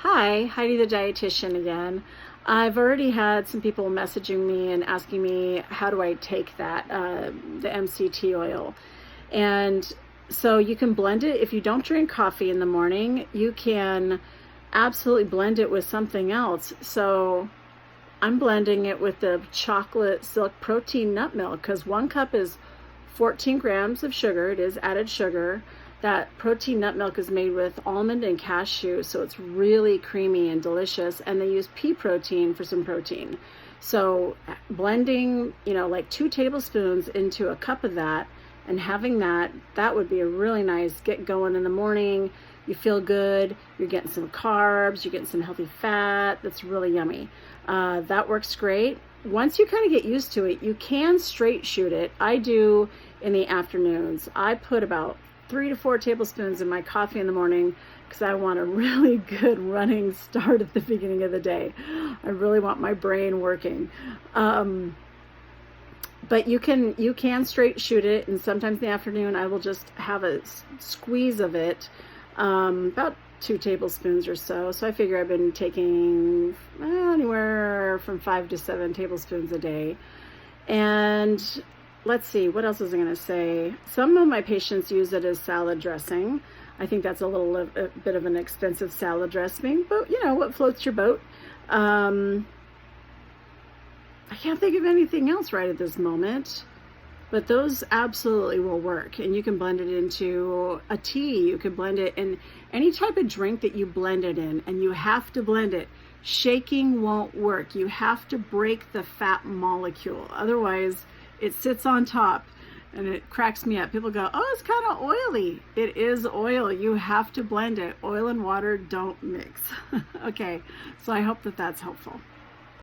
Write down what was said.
Hi, Heidi the dietitian again. I've already had some people messaging me and asking me how do I take that, the MCT oil. And so you can blend it. If you don't drink coffee in the morning, you can absolutely blend it with something else. So I'm blending it with the chocolate silk protein nut milk because 1 cup is 14 grams of sugar. It is added sugar. That protein nut milk is made with almond and cashew, so it's really creamy and delicious. And they use pea protein for some protein. So blending, like 2 tablespoons into a cup of that and having that would be a really nice get going in the morning. You feel good, you're getting some carbs, you're getting some healthy fat. That's really yummy. That works great. Once you kind of get used to it, you can straight shoot it. I do in the afternoons. I put about 3 to 4 tablespoons in my coffee in the morning because I want a really good running start at the beginning of the day. I really want my brain working. But you can straight shoot it, and sometimes in the afternoon I will just have a squeeze of it, about 2 tablespoons or so. So I figure I've been taking anywhere from 5 to 7 tablespoons a day. And let's see, what else was I going to say? Some of my patients use it as salad dressing. I think that's a bit of an expensive salad dressing, but what floats your boat. I can't think of anything else right at this moment, but those absolutely will work. And you can blend it into a tea. You can blend it in any type of drink that you blend it in, and you have to blend it. Shaking won't work. You have to break the fat molecule. Otherwise, it sits on top, and it cracks me up. People go, oh, it's kind of oily. It is oil. You have to blend it. Oil and water don't mix. Okay, so I hope that that's helpful.